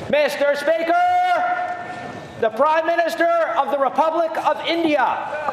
Mr. Speaker, the Prime Minister of the Republic of India.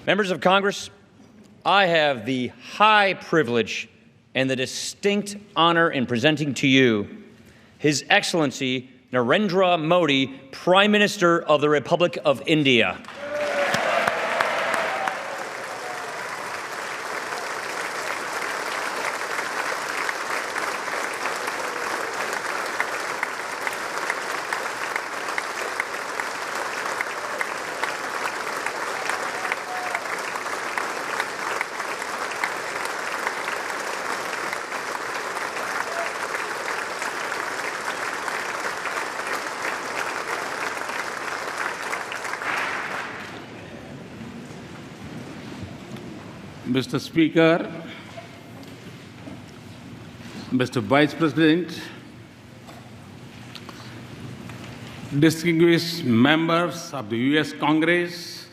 Members of Congress, I have the high privilege and the distinct honor in presenting to you His Excellency Narendra Modi, Prime Minister of the Republic of India. Mr. Speaker, Mr. Vice President, distinguished members of the U.S. Congress,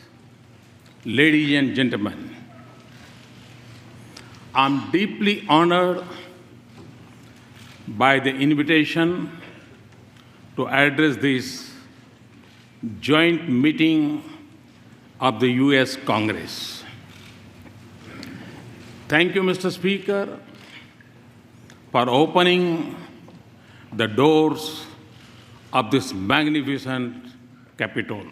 ladies and gentlemen, I'm deeply honored by the invitation to address this joint meeting of the U.S. Congress. Thank you, Mr. Speaker, for opening the doors of this magnificent Capitol.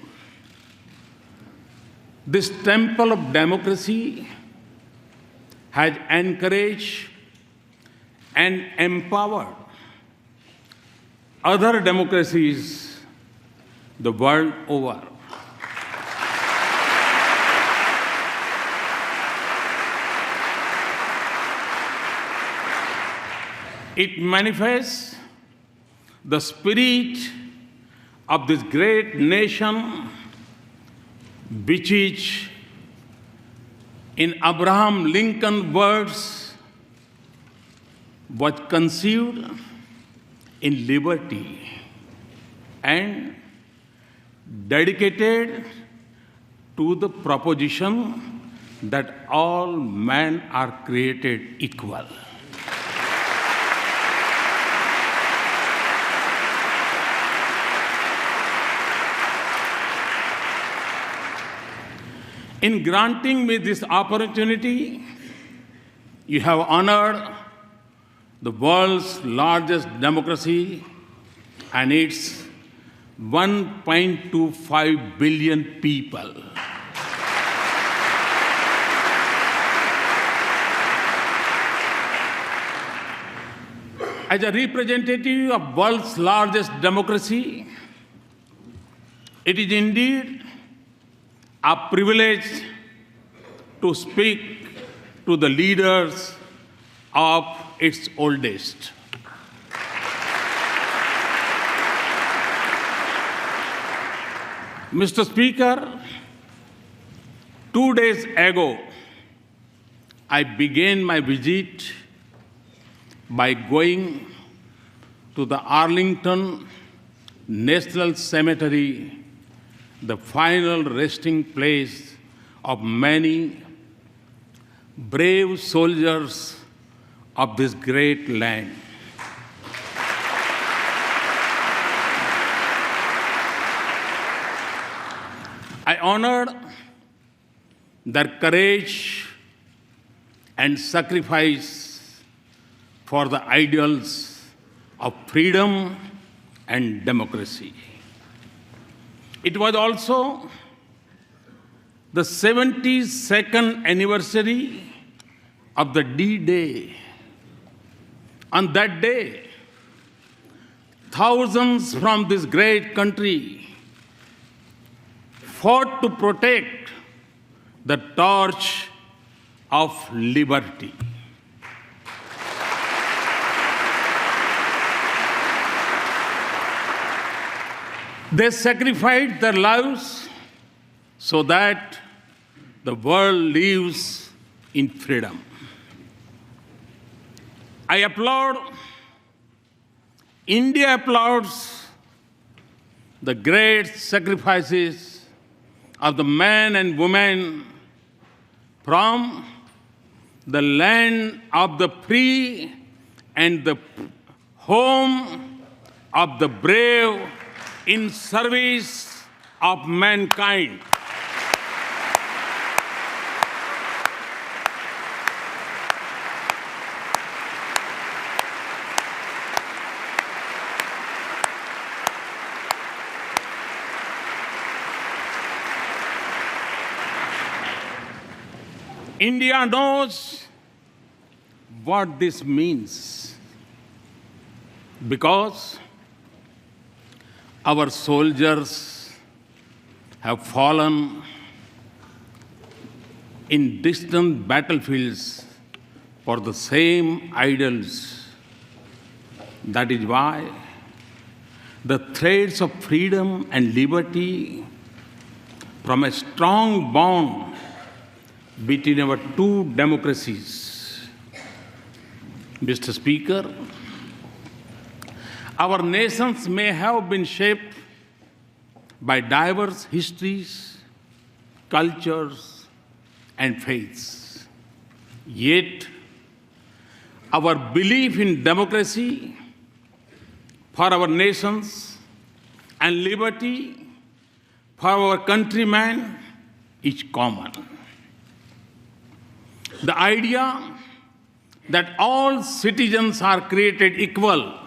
This temple of democracy has encouraged and empowered other democracies the world over. It manifests the spirit of this great nation, which is, in Abraham Lincoln's words, was conceived in liberty and dedicated to the proposition that all men are created equal. In granting me this opportunity, you have honored the world's largest democracy and its 1.25 billion people. As a representative of world's largest democracy, it is indeed a privilege to speak to the leaders of its oldest. Mr. Speaker, 2 days ago, I began my visit by going to the Arlington National Cemetery, the final resting place of many brave soldiers of this great land. I honored their courage and sacrifice for the ideals of freedom and democracy. It was also the 72nd anniversary of the D-Day. On that day, thousands from this great country fought to protect the torch of liberty. They sacrificed their lives so that the world lives in freedom. I applaud, India applauds the great sacrifices of the men and women from the land of the free and the home of the brave in service of mankind. India knows what this means because our soldiers have fallen in distant battlefields for the same ideals. That is why the threads of freedom and liberty from a strong bond between our two democracies. Mr. Speaker, our nations may have been shaped by diverse histories, cultures, and faiths. Yet, our belief in democracy for our nations and liberty for our countrymen is common. The idea that all citizens are created equal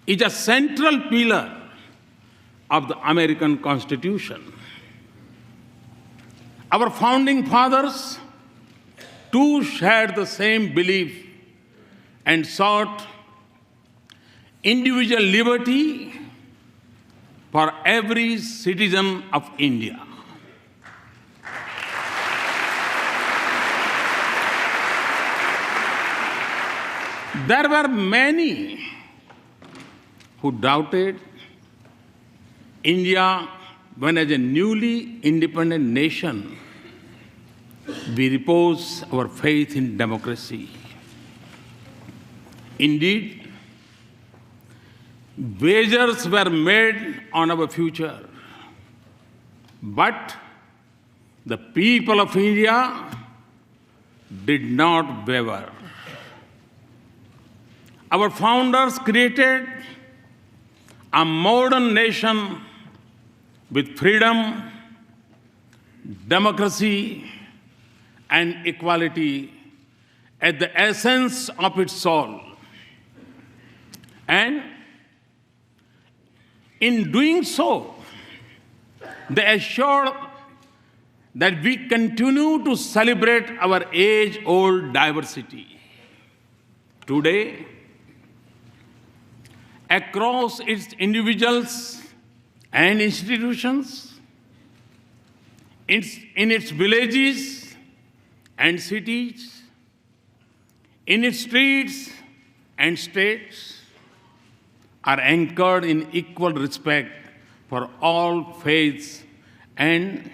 is a central pillar of the American Constitution. Our founding fathers too shared the same belief and sought individual liberty for every citizen of India. There were many who doubted India when, as a newly independent nation, we repose our faith in democracy. Indeed, wagers were made on our future, but the people of India did not waver. Our founders created a modern nation with freedom, democracy, and equality at the essence of its soul. And in doing so, they assured that we continue to celebrate our age-old diversity. Today, across its individuals and institutions, in its villages and cities, in its streets and states, are anchored in equal respect for all faiths and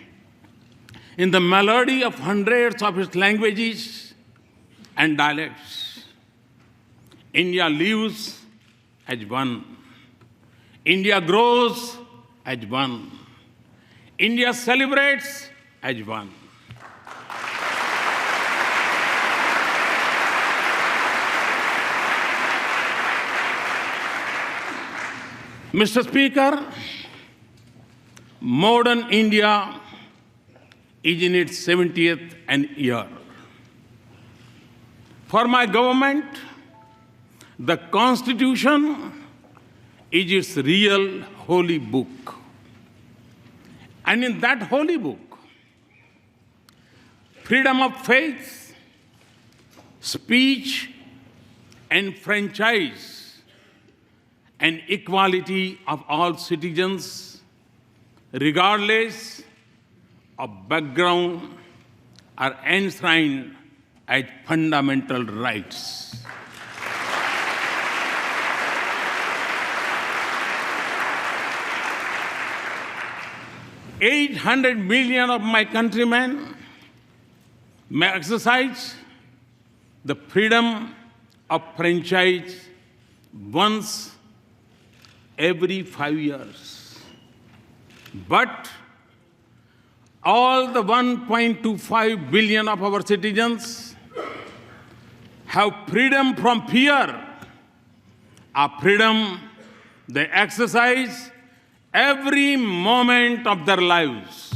in the melody of hundreds of its languages and dialects. India lives as one. India grows as one. India celebrates as one. Mr. Speaker, modern India is in its 70th year. For my government, the Constitution is its real holy book. And in that holy book, freedom of faith, speech, and franchise, and equality of all citizens, regardless of background, are enshrined as fundamental rights. $800 million of my countrymen may exercise the freedom of franchise once every 5 years. But all the 1.25 billion of our citizens have freedom from fear, a freedom they exercise every moment of their lives.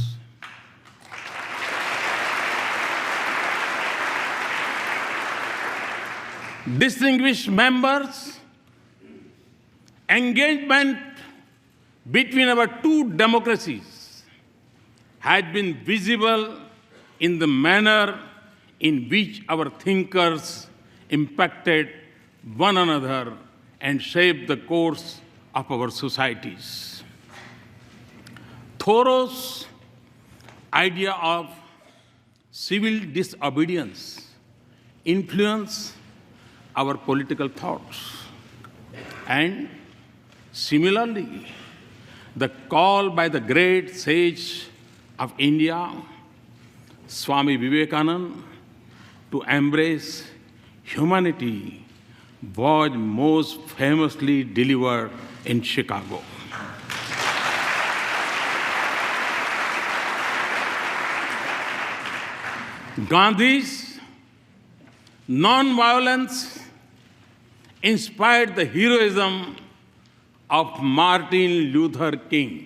Distinguished members, engagement between our two democracies has been visible in the manner in which our thinkers impacted one another and shaped the course of our societies. Thoreau's idea of civil disobedience influenced our political thoughts. And similarly, the call by the great sage of India, Swami Vivekananda, to embrace humanity was most famously delivered in Chicago. Gandhi's non-violence inspired the heroism of Martin Luther King.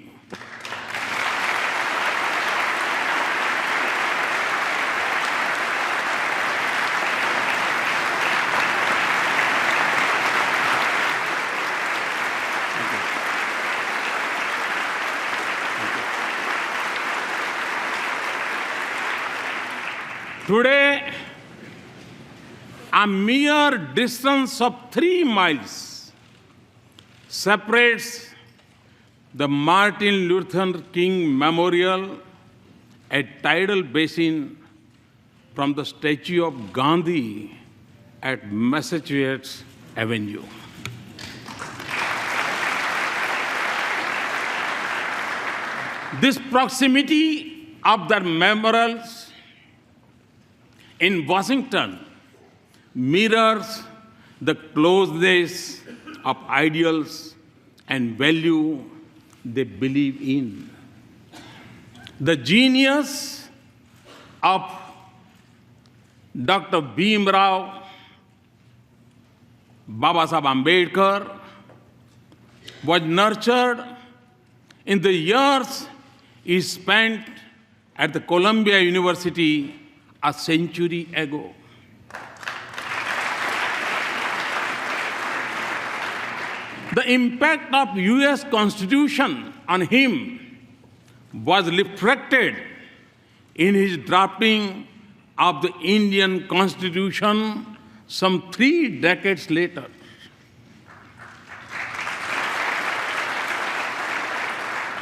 Today, a mere distance of 3 miles separates the Martin Luther King Memorial at Tidal Basin from the statue of Gandhi at Massachusetts Avenue. This proximity of the memorials in Washington mirrors the closeness of ideals and value they believe in. The genius of Dr. Bhimrao Babasaheb Ambedkar was nurtured in the years he spent at the Columbia University a century ago. The impact of US Constitution on him was reflected in his drafting of the Indian Constitution some 3 decades later.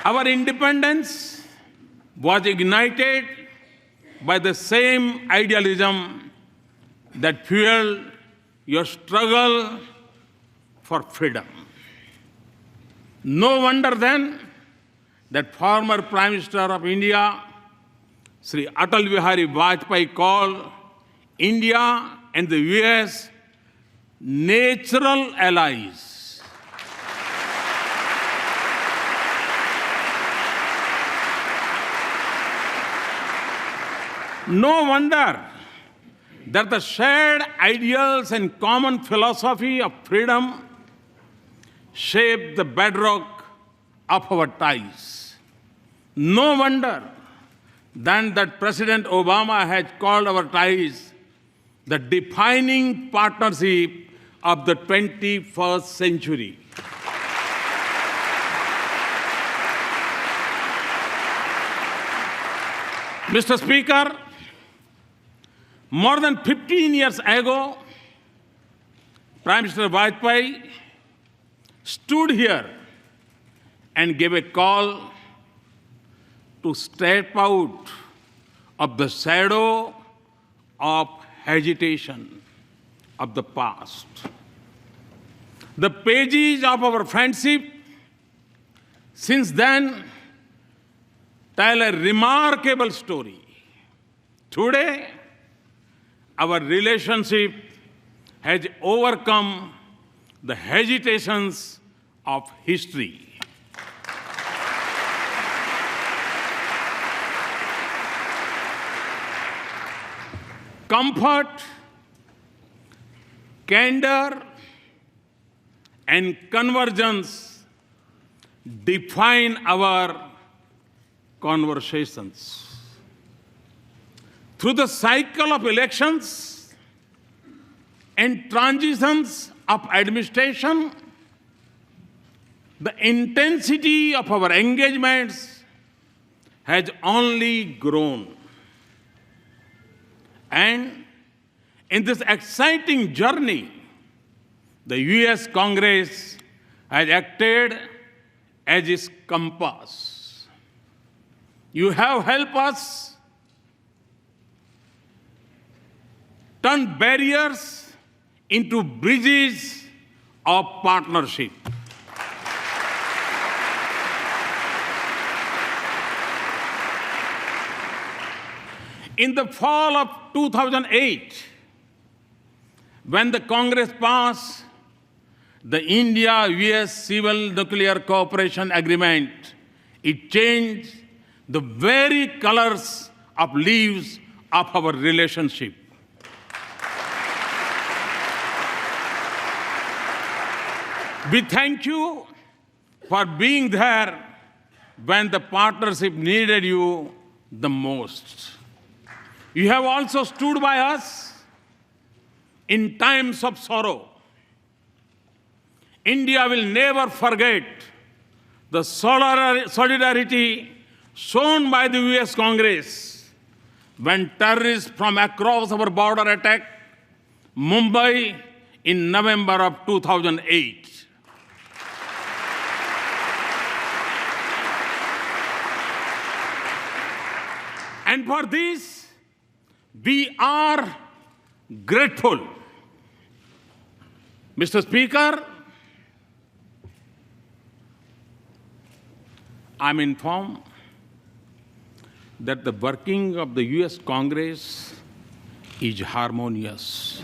Our independence was ignited by the same idealism that fueled your struggle for freedom. No wonder then that former Prime Minister of India, Sri Atal Bihari Vajpayee, called India and the US natural allies. No wonder that the shared ideals and common philosophy of freedom shape the bedrock of our ties. No wonder then that President Obama has called our ties the defining partnership of the 21st century. Mr. Speaker, more than 15 years ago, Prime Minister Vajpayee stood here and gave a call to step out of the shadow of hesitation of the past. The pages of our friendship since then tell a remarkable story. Today, our relationship has overcome the hesitations of history. Comfort, candor, and convergence define our conversations. Through the cycle of elections and transitions of administration, the intensity of our engagements has only grown. And in this exciting journey, the US Congress has acted as its compass. You have helped us turn barriers into bridges of partnership. In the fall of 2008, when the Congress passed the India-US Civil Nuclear Cooperation Agreement, it changed the very colors of leaves of our relationship. We thank you for being there when the partnership needed you the most. You have also stood by us in times of sorrow. India will never forget the solidarity shown by the US Congress when terrorists from across our border attacked Mumbai in November of 2008. And for this, we are grateful. Mr. Speaker, I'm informed that the working of the US Congress is harmonious.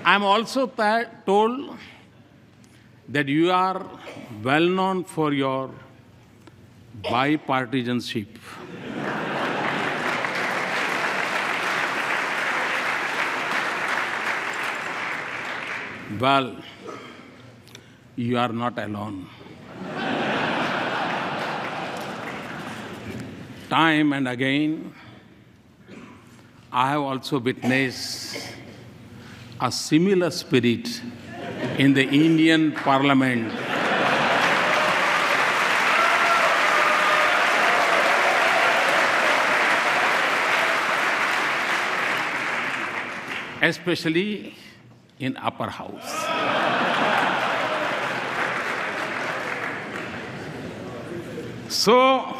I'm also told that you are well known for your bipartisanship. Well, you are not alone. Time and again, I have also witnessed a similar spirit in the Indian Parliament. Especially in upper house. So,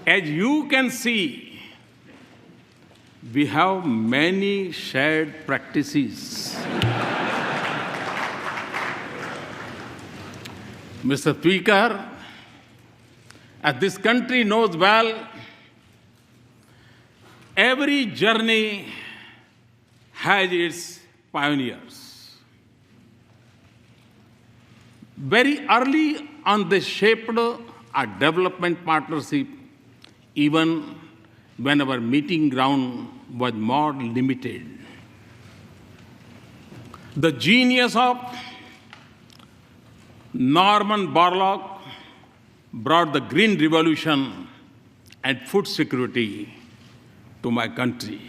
as you can see, we have many shared practices. Mr. Speaker, as this country knows well, every journey has its pioneers. Very early on, they shaped a development partnership, even when our meeting ground was more limited. The genius of Norman Borlaug brought the Green Revolution and food security to my country.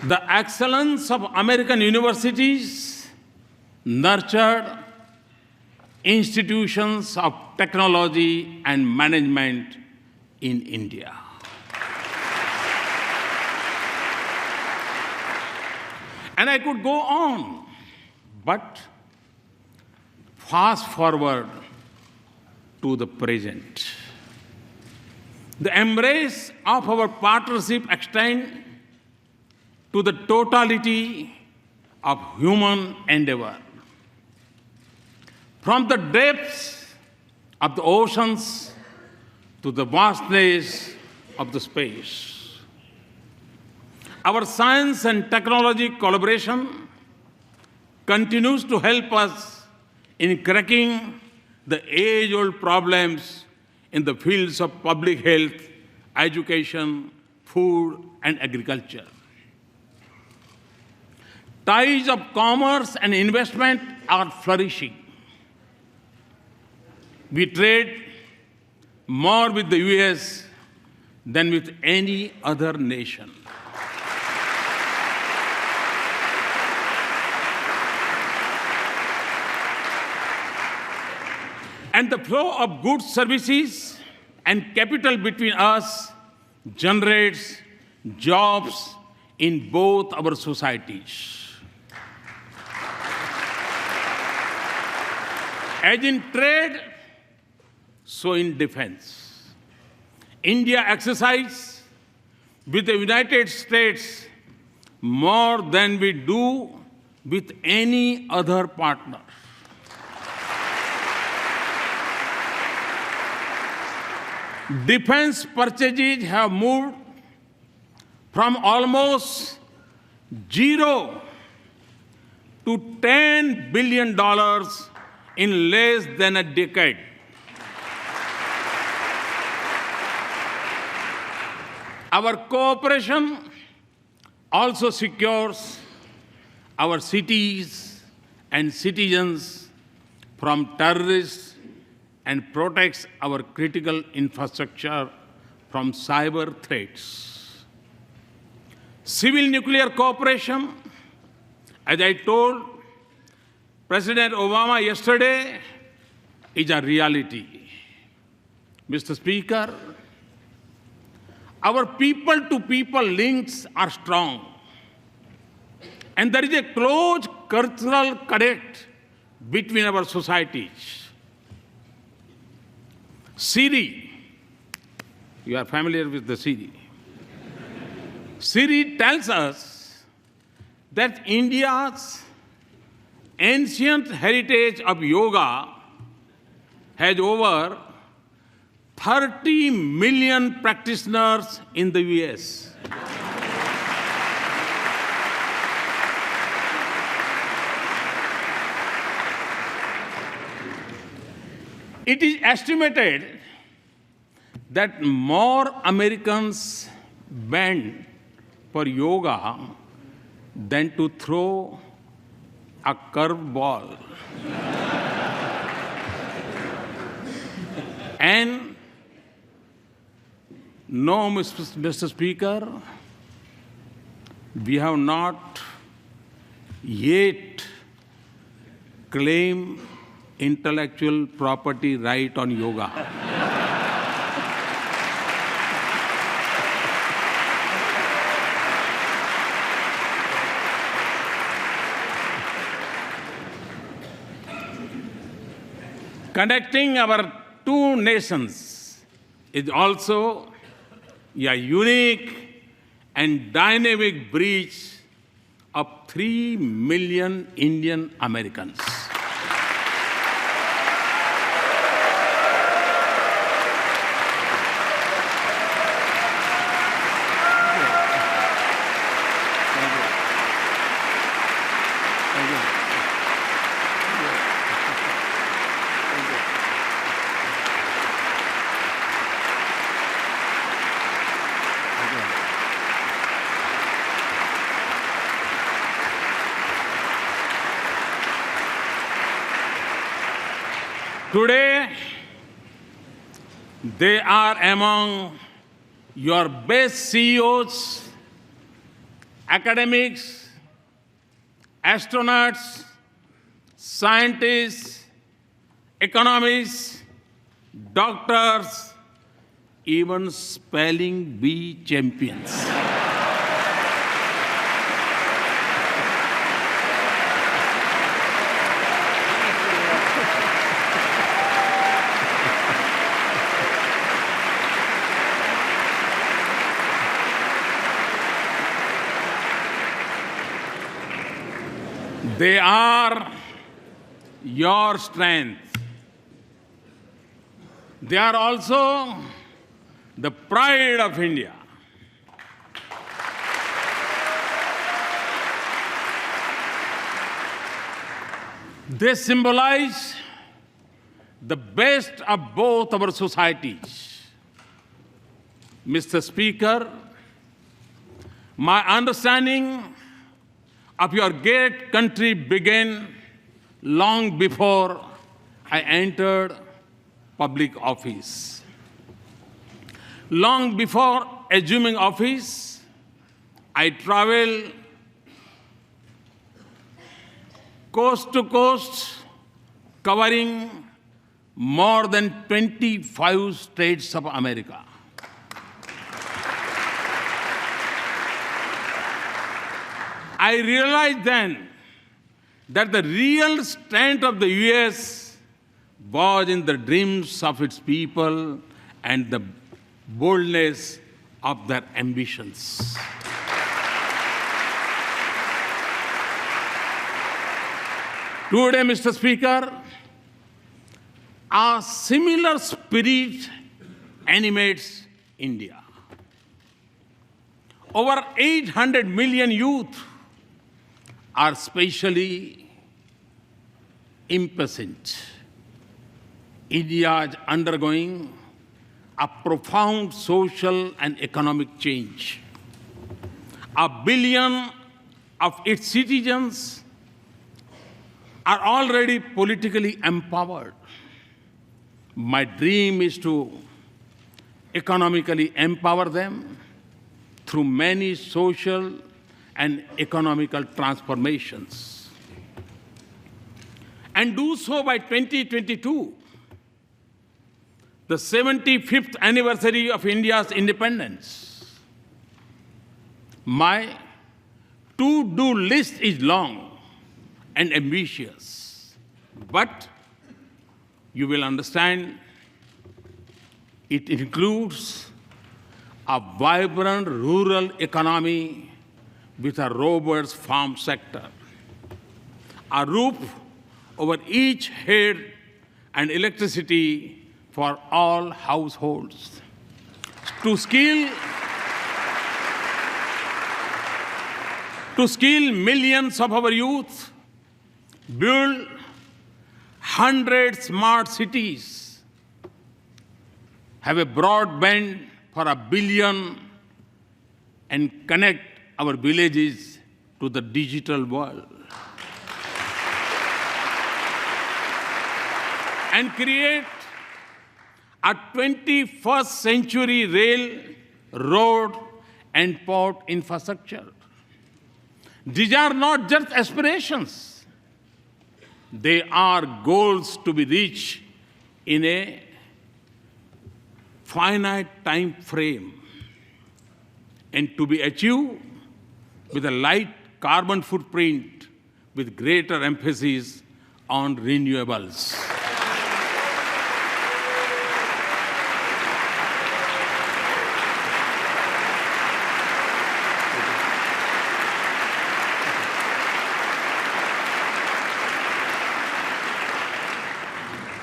The excellence of American universities nurtured institutions of technology and management in India. And I could go on, but fast forward to the present. The embrace of our partnership extends to the totality of human endeavor. From the depths of the oceans to the vastness of the space. Our science and technology collaboration continues to help us in cracking the age-old problems in the fields of public health, education, food, and agriculture. Ties of commerce and investment are flourishing. We trade more with the US than with any other nation. And the flow of goods, services, and capital between us generates jobs in both our societies. As in trade, so in defense. India exercises with the United States more than we do with any other partner. Defense purchases have moved from almost zero to $10 billion in less than a decade. Our cooperation also secures our cities and citizens from terrorists and protects our critical infrastructure from cyber threats. Civil nuclear cooperation, as I told President Obama yesterday, is a reality. Mr. Speaker, our people-to-people links are strong, and there is a close cultural connect between our societies. Siri, you are familiar with the Siri. Siri tells us that India's ancient heritage of yoga has over 30 million practitioners in the US. It is estimated that more Americans bend for yoga than to throw a curveball. And no, Mr. Speaker, we have not yet claimed intellectual property right on yoga. Connecting our two nations is also a unique and dynamic bridge of 3 million Indian Americans. Today, they are among your best CEOs, academics, astronauts, scientists, economists, doctors, even spelling bee champions. They are your strength. They are also the pride of India. They symbolize the best of both our societies. Mr. Speaker, my understanding of your great country began long before I entered public office. Long before assuming office, I traveled coast to coast, covering more than 25 states of America. I realized then that the real strength of the US was in the dreams of its people and the boldness of their ambitions. Today, Mr. Speaker, a similar spirit animates India. Over 800 million youth are especially impatient. India is undergoing a profound social and economic change. 1 billion of its citizens are already politically empowered. My dream is to economically empower them through many social and economical transformations, and do so by 2022, the 75th anniversary of India's independence. My to-do list is long and ambitious, but you will understand it includes a vibrant rural economy with a robust farm sector, a roof over each head, and electricity for all households. To skill millions of our youth, build 100 smart cities, have a broadband for 1 billion, and connect our villages to the digital world. And create a 21st century rail, road, and port infrastructure. These are not just aspirations. They are goals to be reached in a finite time frame and to be achieved with a light carbon footprint with greater emphasis on renewables.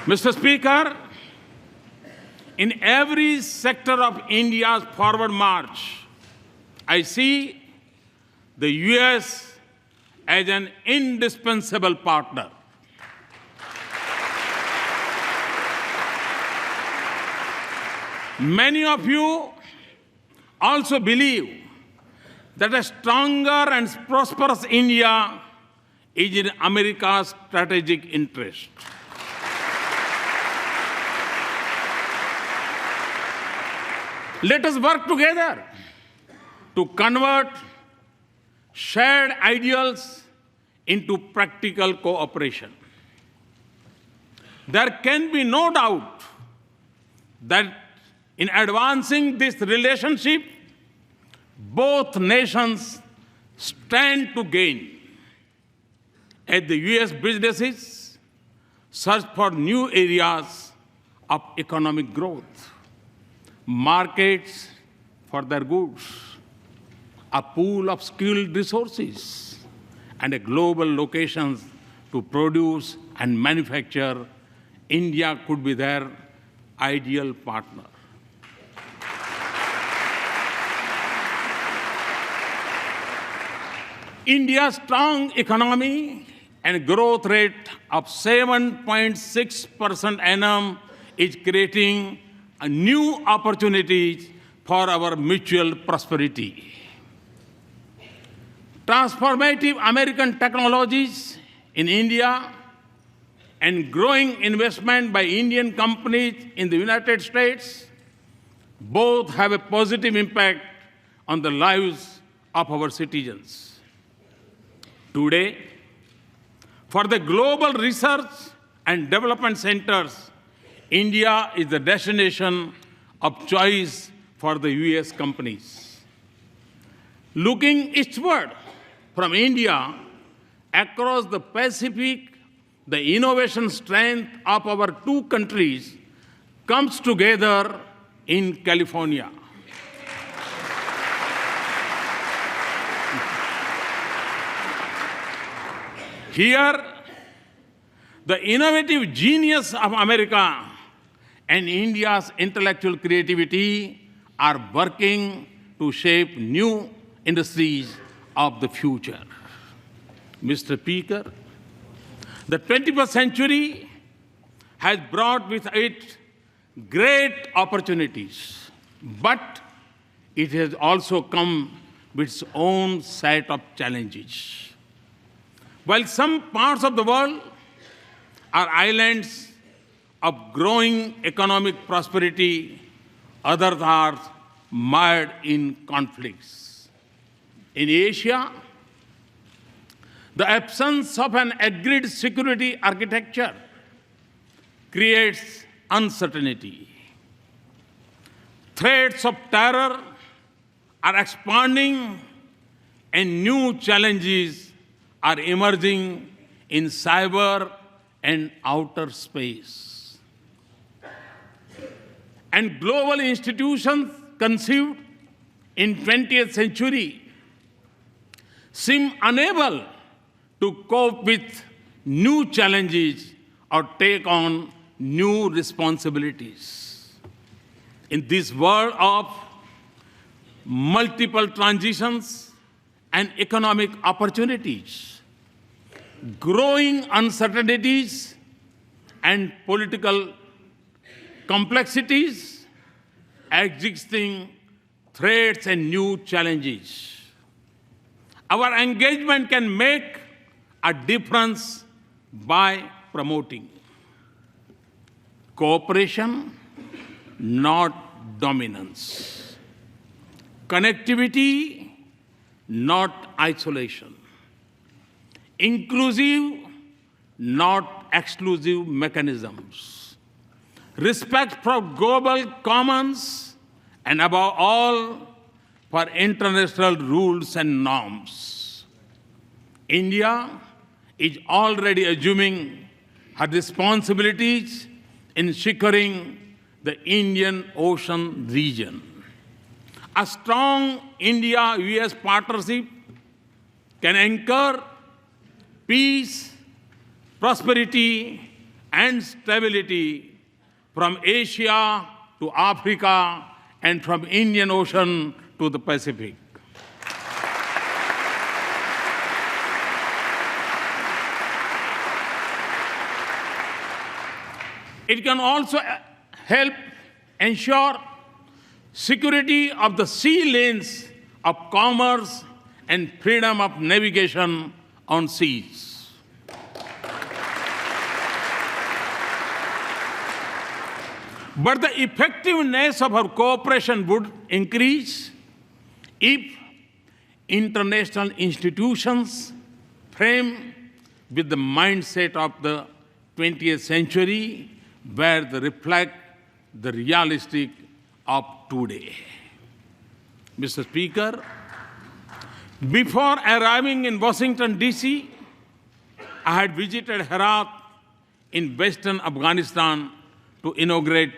Mr. Speaker, in every sector of India's forward march, I see the US as an indispensable partner. Many of you also believe that a stronger and prosperous India is in America's strategic interest. Let us work together to convert shared ideals into practical cooperation. There can be no doubt that in advancing this relationship, both nations stand to gain as the US businesses search for new areas of economic growth, markets for their goods, a pool of skilled resources, and a global locations to produce and manufacture. India could be their ideal partner. India's strong economy and growth rate of 7.6% annum is creating new opportunities for our mutual prosperity. Transformative American technologies in India and growing investment by Indian companies in the United States both have a positive impact on the lives of our citizens. Today, for the global research and development centers, India is the destination of choice for the US companies. Looking eastward from India, across the Pacific, the innovation strength of our two countries comes together in California. Here, the innovative genius of America and India's intellectual creativity are working to shape new industries of the future. Mr. Speaker, the 21st century has brought with it great opportunities, but it has also come with its own set of challenges. While some parts of the world are islands of growing economic prosperity, others are mired in conflicts. In Asia, the absence of an agreed security architecture creates uncertainty. Threats of terror are expanding and new challenges are emerging in cyber and outer space. And global institutions conceived in 20th century seem unable to cope with new challenges or take on new responsibilities. In this world of multiple transitions and economic opportunities, growing uncertainties and political complexities, existing threats and new challenges, our engagement can make a difference by promoting cooperation, not dominance, connectivity, not isolation, inclusive, not exclusive mechanisms, respect for global commons, and above all, for international rules and norms. India is already assuming her responsibilities in securing the Indian Ocean region. A strong India-US partnership can anchor peace, prosperity, and stability from Asia to Africa and from Indian Ocean to the Pacific. It can also help ensure security of the sea lanes of commerce and freedom of navigation on seas. But the effectiveness of our cooperation would increase if international institutions frame with the mindset of the 20th century, where they reflect the realistic of today. Mr. Speaker, before arriving in Washington, D.C., I had visited Herat in western Afghanistan to inaugurate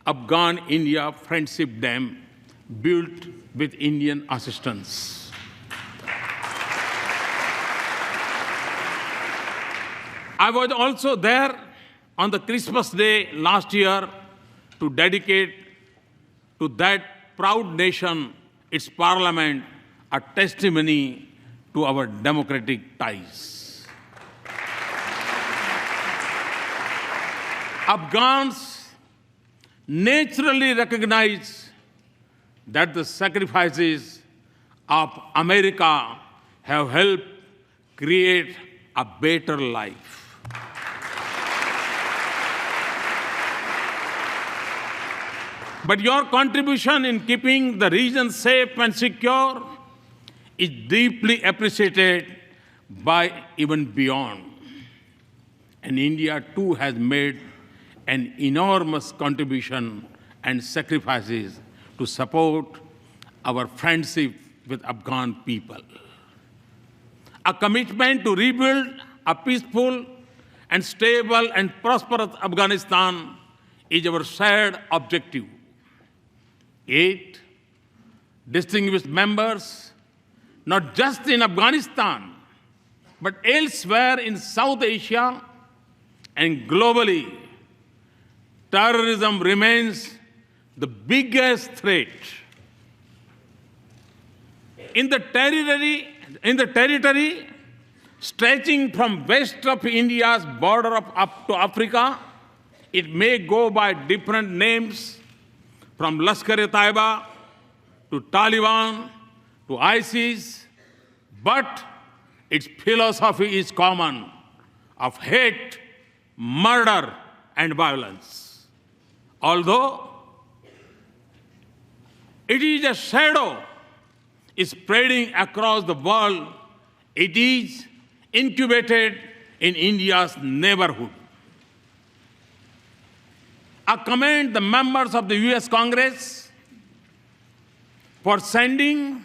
Afghan-India Friendship Dam built with Indian assistance. I was also there on the Christmas Day last year to dedicate to that proud nation, its parliament, a testimony to our democratic ties. Afghans naturally recognize that the sacrifices of America have helped create a better life. But your contribution in keeping the region safe and secure is deeply appreciated by even beyond. And India too has made an enormous contribution and sacrifices to support our friendship with Afghan people. A commitment to rebuild a peaceful and stable and prosperous Afghanistan is our shared objective. 8 distinguished members, not just in Afghanistan, but elsewhere in South Asia and globally, terrorism remains the biggest threat. In the territory, stretching from west of India's border up to Africa. It may go by different names, from Lashkar-e-Taiba to Taliban to ISIS, but its philosophy is common, of hate, murder, and violence. Although it is a shadow spreading across the world, it is incubated in India's neighborhood. I commend the members of the US Congress for sending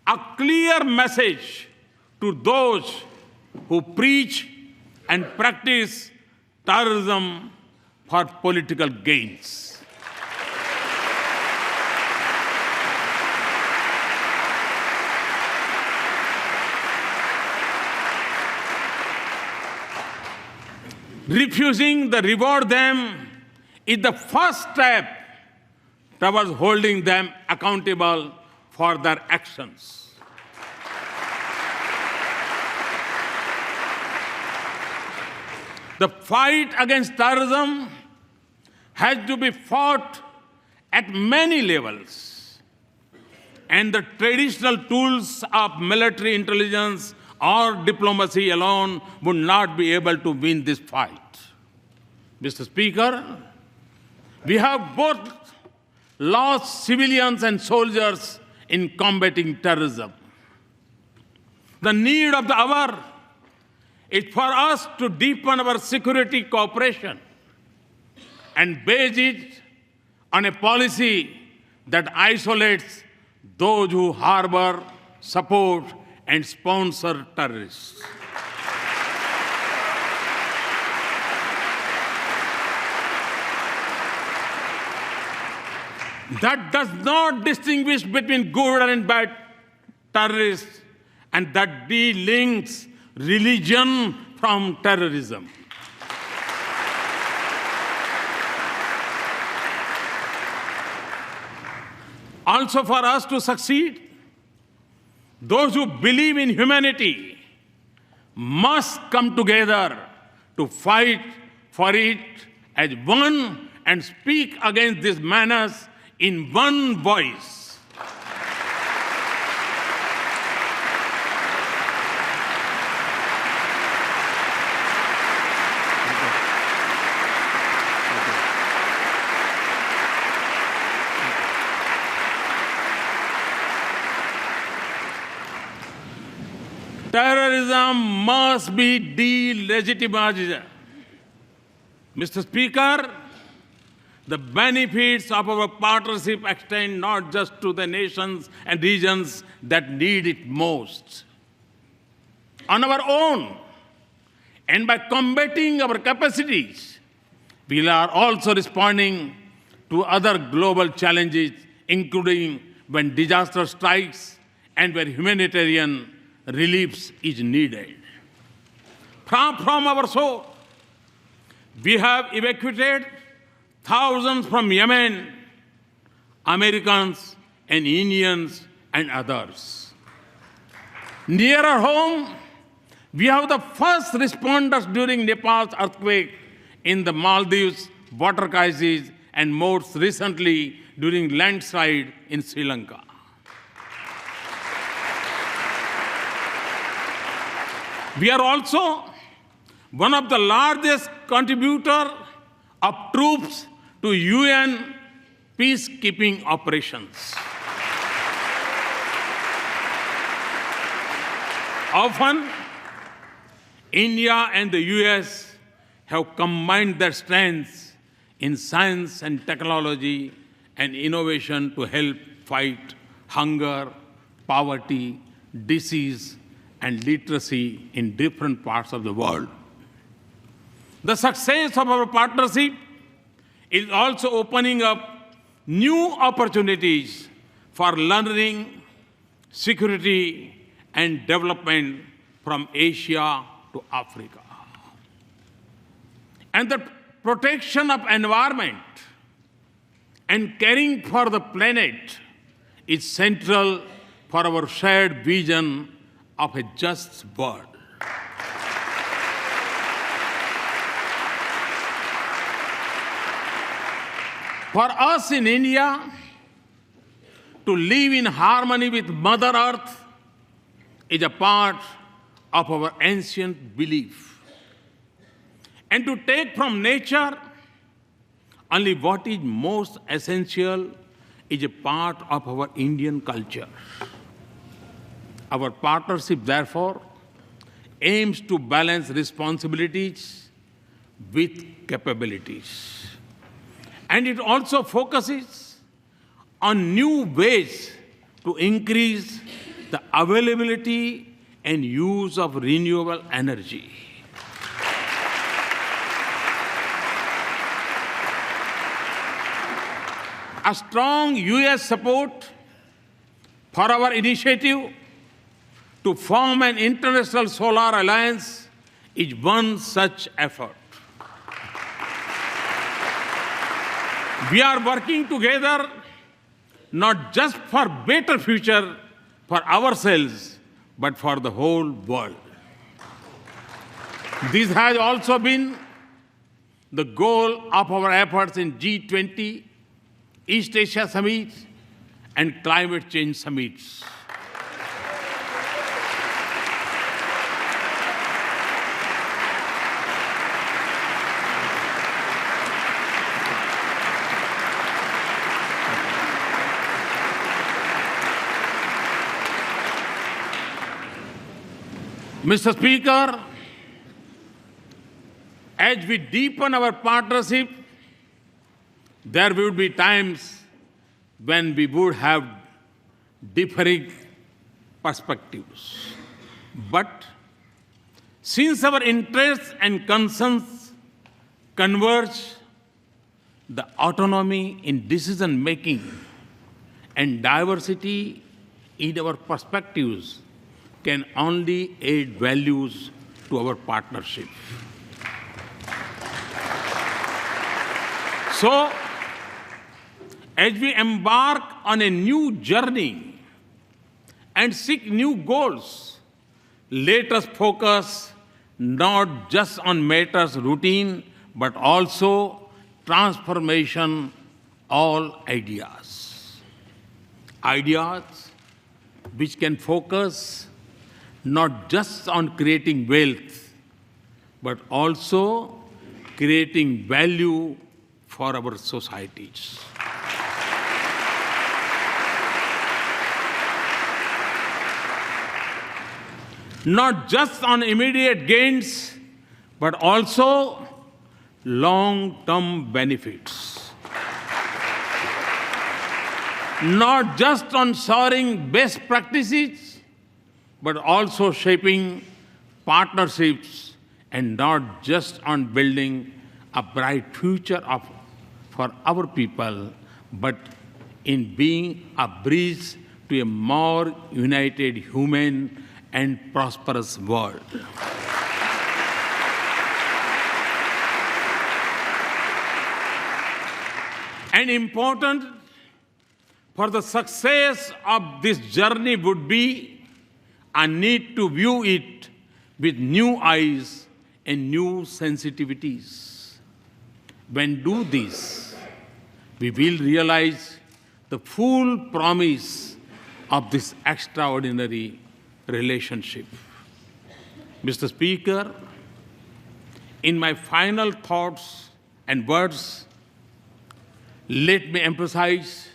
a clear message to those who preach and practice terrorism for political gains. Refusing to reward them is the first step towards holding them accountable for their actions. The fight against terrorism has to be fought at many levels, and the traditional tools of military intelligence or diplomacy alone would not be able to win this fight. Mr. Speaker, we have both lost civilians and soldiers in combating terrorism. The need of the hour is for us to deepen our security cooperation and base it on a policy that isolates those who harbor, support, and sponsor terrorists. That does not distinguish between good and bad terrorists, and that delinks religion from terrorism. Also, for us to succeed, those who believe in humanity must come together to fight for it as one and speak against this menace in one voice. Terrorism must be delegitimized. Mr. Speaker, the benefits of our partnership extend not just to the nations and regions that need it most. On our own, and by combating our capacities, we are also responding to other global challenges, including when disaster strikes and where humanitarian relief is needed. From our shore, we have evacuated thousands from Yemen, Americans and Indians and others. Nearer home, we have the first responders during Nepal's earthquake, in the Maldives water crisis, and most recently during landslide in Sri Lanka. We are also one of the largest contributors of troops to UN peacekeeping operations. Often, India and the US have combined their strengths in science and technology and innovation to help fight hunger, poverty, disease, and literacy in different parts of the world. The success of our partnership is also opening up new opportunities for learning, security, and development from Asia to Africa. And the protection of environment and caring for the planet is central for our shared vision of a just world. For us in India, to live in harmony with Mother Earth is a part of our ancient belief. And to take from nature only what is most essential is a part of our Indian culture. Our partnership, therefore, aims to balance responsibilities with capabilities. And it also focuses on new ways to increase the availability and use of renewable energy. A strong US support for our initiative to form an international solar alliance is one such effort. We are working together not just for better future for ourselves, but for the whole world. This has also been the goal of our efforts in G20, East Asia Summit, and climate change summits. Mr. Speaker, as we deepen our partnership, there will be times when we would have differing perspectives. But since our interests and concerns converge, the autonomy in decision-making and diversity in our perspectives can only add values to our partnership. So, as we embark on a new journey and seek new goals, let us focus not just on matters routine, but also transformation, all ideas. Ideas which can focus not just on creating wealth, but also creating value for our societies. Not just on immediate gains, but also long-term benefits. Not just on sharing best practices, but also shaping partnerships, and not just on building a bright future for our people, but in being a bridge to a more united, human, and prosperous world. And important for the success of this journey would be a need to view it with new eyes and new sensitivities. When do this, we will realize the full promise of this extraordinary relationship. Mr. Speaker, in my final thoughts and words, let me emphasize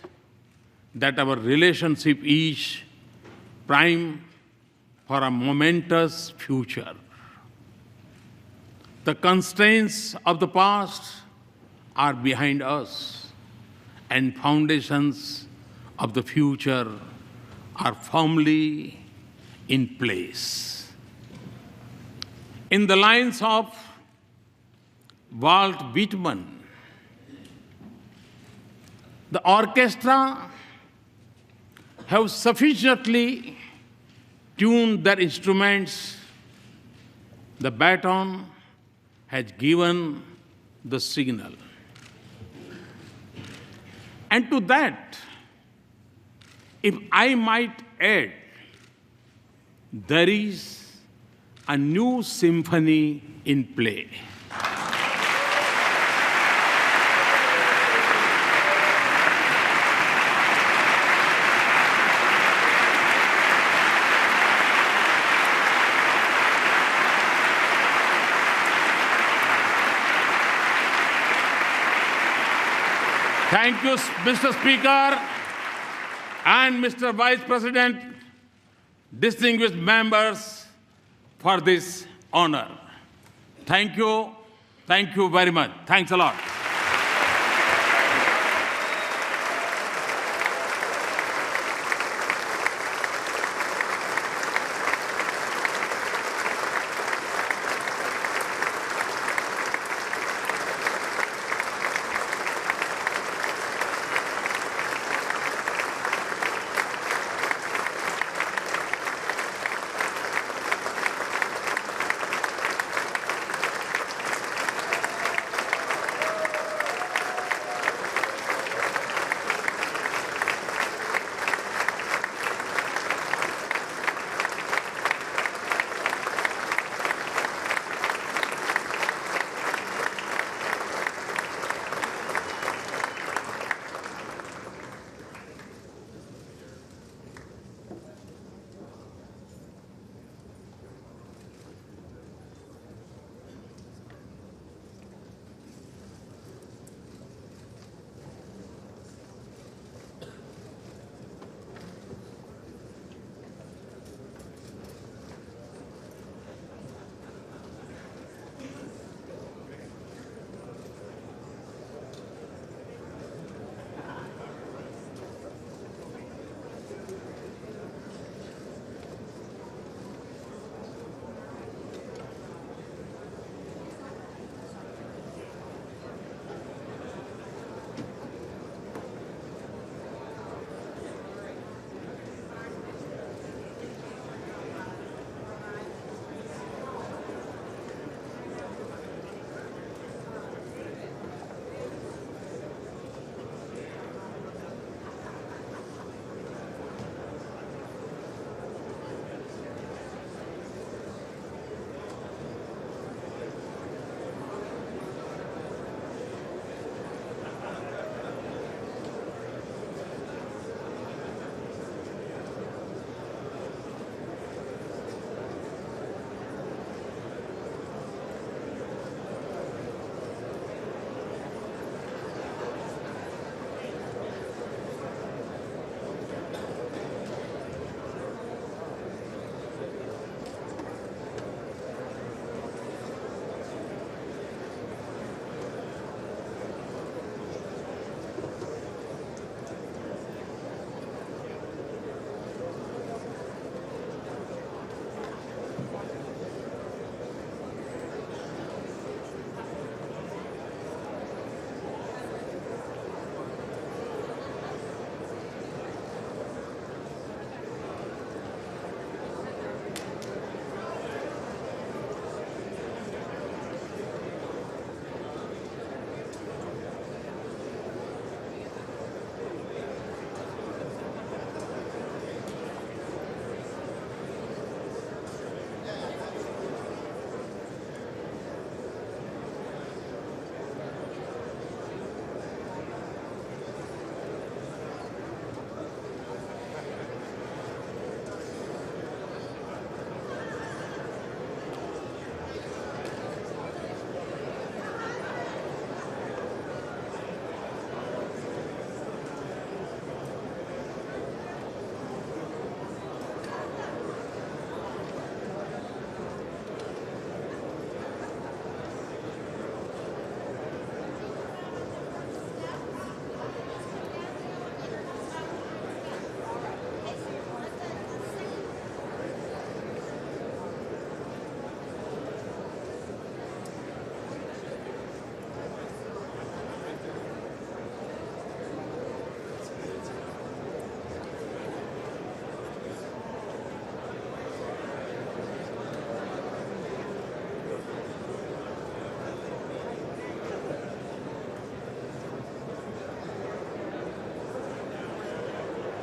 that our relationship is prime for a momentous future. The constraints of the past are behind us, and foundations of the future are firmly in place. In the lines of Walt Whitman, the orchestra have sufficiently tuned their instruments. The baton has given the signal. And to that, if I might add, there is a new symphony in play. Thank you, Mr. Speaker and Mr. Vice President, distinguished members, for this honor. Thank you. Thank you very much. Thanks a lot.